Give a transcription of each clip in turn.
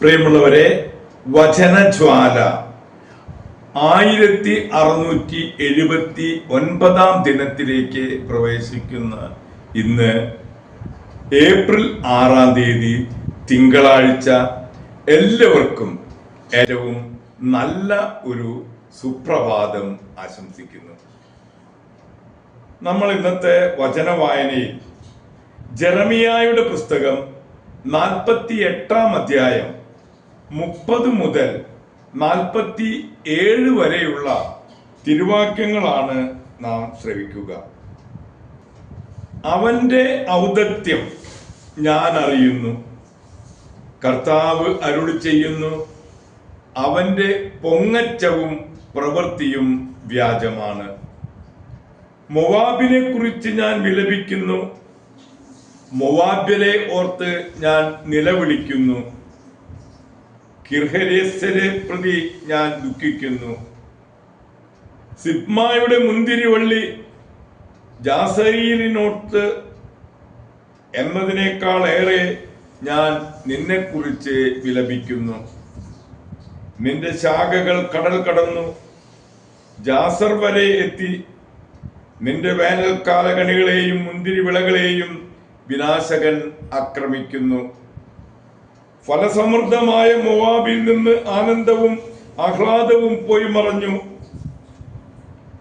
പ്രിയമുള്ളവരെ, വചനജ്വാല 1679 ദിനത്തിലേക്ക് പ്രവേശിക്കുന്ന ഇന്ന് ഏപ്രിൽ 6 തിങ്കളാഴ്ച എല്ലാവർക്കും ഏറ്റവും നല്ല ഒരു സുപ്രഭാതം ആശംസിക്കുന്നു. നമ്മൾ ഇന്നത്തെ വചന വായനയിൽ ജെറമിയായുടെ പുസ്തകം 48 അധ്യായം 30 മുതൽ 47 വരെയുള്ള തിരുവാക്യങ്ങളാണ് നാം ശ്രവിക്കുക. അവന്റെ ഔദത്യം ഞാൻ അറിയുന്നു, കർത്താവ് അരുളി ചെയ്യുന്നു, അവന്റെ പൊങ്ങച്ചവും പ്രവൃത്തിയും വ്യാജമാണ്. മൊവാബിനെ കുറിച്ച് ഞാൻ വിലപിക്കുന്നു, മൊവാബ്യരെ ഓർത്ത് ഞാൻ നിലവിളിക്കുന്നു, കിർഹരേസ്യരെ പ്രതി ഞാൻ ദുഃഖിക്കുന്നു. സിബ്മായുടെ മുന്തിരിവള്ളി ജാസരീലിനോട്ട് എന്നതിനേക്കാൾ ഏറെ ഞാൻ നിന്നെക്കുറിച്ച് വിലപിക്കുന്നു. നിന്റെ ശാഖകൾ കടൽ കടന്നു ജാസർ വരെ എത്തി. നിന്റെ വേനൽക്കാല കണികളെയും മുന്തിരി വിളകളെയും വിനാശകൻ ആക്രമിക്കുന്നു. ഫലസമൃദ്ധമായ മൊവാബിൽ നിന്ന് ആനന്ദവും ആഹ്ലാദവും പോയി മറഞ്ഞു.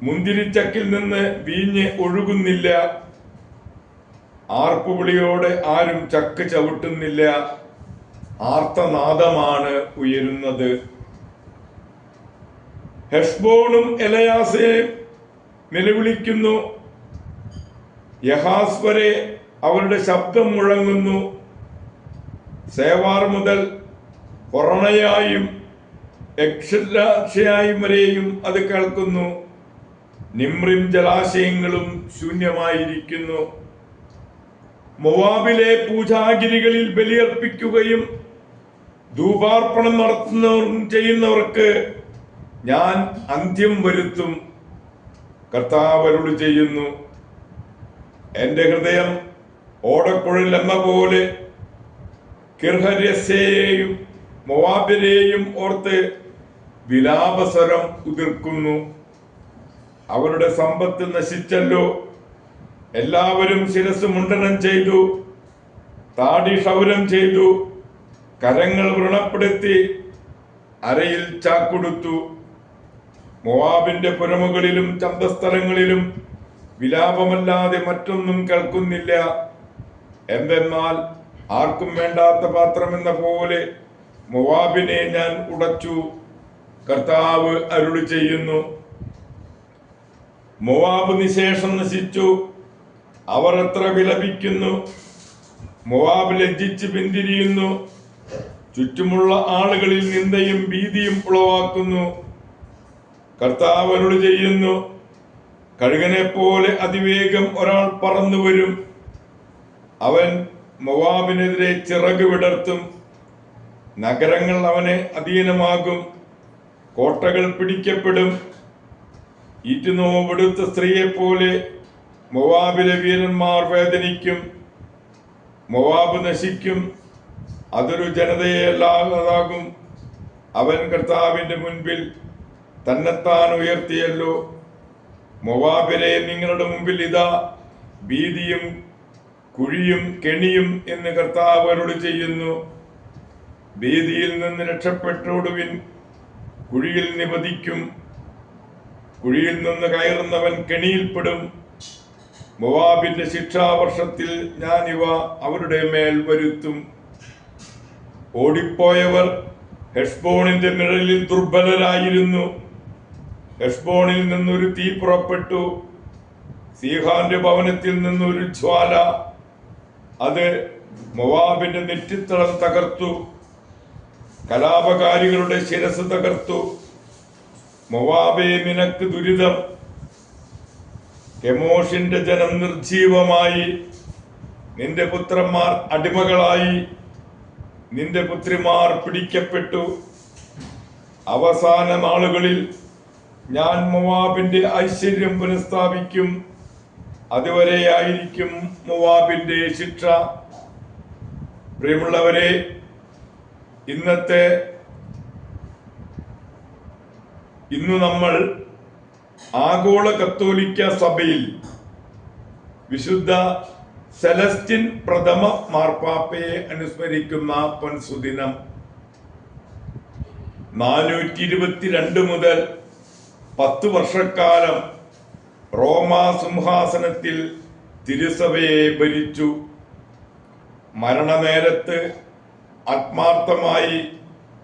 മുന്തിരിച്ചക്കിൽ നിന്ന് വീഞ്ഞ് ഒഴുകുന്നില്ല. ആർപ്പുവിളിയോടെ ആരും ചക്ക് ചവിട്ടുന്നില്ല. ആർത്തനാദമാണ് ഉയരുന്നത്. ഹെഷ്ബോണും എലയാസയും നിലവിളിക്കുന്നു. യഹാസ് വരെ അവരുടെ ശബ്ദം മുഴങ്ങുന്നു. സേവാർ മുതൽ ഹൊറണയായും എക്ഷലാക്ഷയായും വരെയും അത് കേൾക്കുന്നു. നിമ്രിം ജലാശയങ്ങളും ശൂന്യമായിരിക്കുന്നു. മൊവാബിലെ പൂജാഗിരികളിൽ ബലിയർപ്പിക്കുകയും ധൂപാർപ്പണം ചെയ്യുന്നവർക്ക് ഞാൻ അന്ത്യം വരുത്തും. കർത്താവ് അരുളി ചെയ്യുന്നു, എന്റെ ഹൃദയം ഓടക്കുഴൽ എന്ന പോലെ കിർഹരേസ്യയെയും മൊവാബിനെയും ഓർത്ത് വിലാപസ്വരം ഉതിർക്കുന്നു. അവരുടെ സമ്പത്ത് നശിച്ചല്ലോ. എല്ലാവരും ശിരസ് മുണ്ടനം ചെയ്തു, താടി ക്ഷൗരം ചെയ്തു, കരങ്ങൾ വ്രണപ്പെടുത്തി, അരയിൽ ചാക്കുടുത്തു. മൊവാബിന്റെ പുരമുകളിലും ചന്തസ്ഥലങ്ങളിലും വിലാപമല്ലാതെ മറ്റൊന്നും കേൾക്കുന്നില്ല. എന്തെന്നാൽ ആർക്കും വേണ്ടാത്ത പാത്രം എന്ന പോലെ മൊവാബിനെ ഞാൻ ഉടച്ചു. കർത്താവ് അരുളി ചെയ്യുന്നു, മൊവാബ് നിശേഷം നശിച്ചു. അവർ എത്ര വിലപിക്കുന്നു. മൊവാബ് ലജ്ജിച്ച് പിന്തിരിയുന്നു. ചുറ്റുമുള്ള ആളുകളിൽ നിന്ദയും ഭീതിയും ഉളവാക്കുന്നു. കർത്താവ് അരുളി ചെയ്യുന്നു, കഴുകനെ പോലെ അതിവേഗം ഒരാൾ പറന്നു വരും. അവൻ മൊവാബിനെതിരെ ചിറക് വിടർത്തും. നഗരങ്ങൾ അവന് അധീനമാകും. കോട്ടകൾ പിടിക്കപ്പെടും. ഈറ്റുനോവെടുത്ത സ്ത്രീയെ പോലെ മൊവാബിലെ വീരന്മാർ വേദനിക്കും. മൊവാബ് നശിക്കും. അതൊരു ജനതയല്ലാതാകും. അവൻ കർത്താവിന്റെ മുൻപിൽ തന്നെത്താൻ ഉയർത്തിയല്ലോ. മൊവാബിലെ നിങ്ങളുടെ മുമ്പിൽ ഇതാ ഭീതിയും കുഴിയും കെണിയും എന്ന് കർത്താവ് അരുളി ചെയ്യുന്നു. ഭീതിയിൽ നിന്ന് രക്ഷപ്പെട്ടോടുവിൻ, കുഴിയിൽ നിപതിക്കും. കുഴിയിൽ നിന്ന് കയറുന്നവൻ കെണിയിൽപ്പെടും. മൊവാബിന്റെ ശിക്ഷാവർഷത്തിൽ ഞാൻ ഇവ അവരുടെ മേൽ വരുത്തും. ഓടിപ്പോയവർ ഹെഷ്ബോണിന്റെ നിഴലിൽ ദുർബലരായിരുന്നു. ഹെഷ്ബോണിൽ നിന്നൊരു തീ പുറപ്പെട്ടു. സീഹാന്റെ ഭവനത്തിൽ നിന്നൊരു ജ്വാല. അത് മൊവാബിന്റെ നെറ്റിത്തളം തകർത്തു. കലാപകാരികളുടെ ശിരസ് തകർത്തു. മൊവാബേ, നിനക്ക് ദുരിതം. കെമോഷിന്റെ ജനം നിർജീവമായി. നിന്റെ പുത്രന്മാർ അടിമകളായി. നിന്റെ പുത്രിമാർ പിടിക്കപ്പെട്ടു. അവസാന നാളുകളിൽ ഞാൻ മൊവാബിന്റെ ഐശ്വര്യം പുനഃസ്ഥാപിക്കും. അതുവരെയായിരിക്കും മൊവാബിന്റെ ശിക്ഷ. പ്രിയമുള്ളവരെ, ഇന്ന് നമ്മൾ ആഗോള കത്തോലിക്ക സഭയിൽ വിശുദ്ധ സെലസ്റ്റിൻ പ്രഥമ മാർപ്പാപ്പയെ അനുസ്മരിക്കുന്ന പൊൻസുദിനം. 422 മുതൽ 10 വർഷക്കാലം റോമാ സിംഹാസനത്തിൽ തിരുസഭയെ ഭരിച്ചു. മരണനേരത്ത് ആത്മാർത്ഥമായി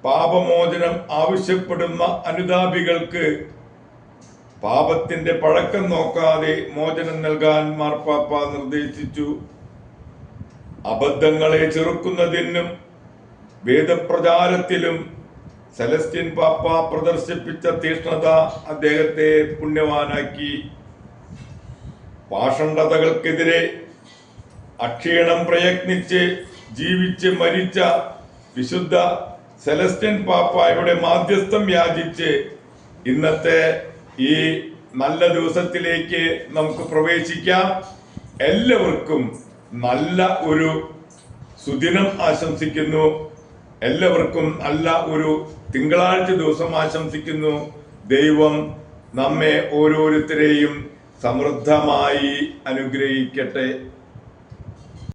പാപമോചനം ആവശ്യപ്പെടുന്ന അനുതാപികൾക്ക് പാപത്തിന്റെ പഴക്കം നോക്കാതെ മോചനം നൽകാൻ മാർപ്പാപ്പ നിർദ്ദേശിച്ചു. അബദ്ധങ്ങളെ ചെറുക്കുന്നതിനും വേദപ്രചാരത്തിലും സെലസ്റ്റിൻ പാപ്പ പ്രദർശിപ്പിച്ച തീഷ്ണത അദ്ദേഹത്തെ പുണ്യവാനാക്കി. പാഷണ്ഡതകൾക്കെതിരെ അക്ഷീണം പ്രയത്നിച്ച് ജീവിച്ച് മരിച്ച വിശുദ്ധ സെലസ്റ്റിൻ പാപ്പായുടെ മാധ്യസ്ഥം യാചിച്ച് ഇന്നത്തെ ഈ നല്ല ദിവസത്തിലേക്ക് നമുക്ക് പ്രവേശിക്കാം. എല്ലാവർക്കും നല്ല ഒരു സുദിനം ആശംസിക്കുന്നു. എല്ലാവർക്കും നല്ല ഒരു തിങ്കളാഴ്ച ദിവസം ആശംസിക്കുന്നു. ദൈവം നമ്മെ ഓരോരുത്തരെയും സമൃദ്ധമായി അനുഗ്രഹിക്കട്ടെ.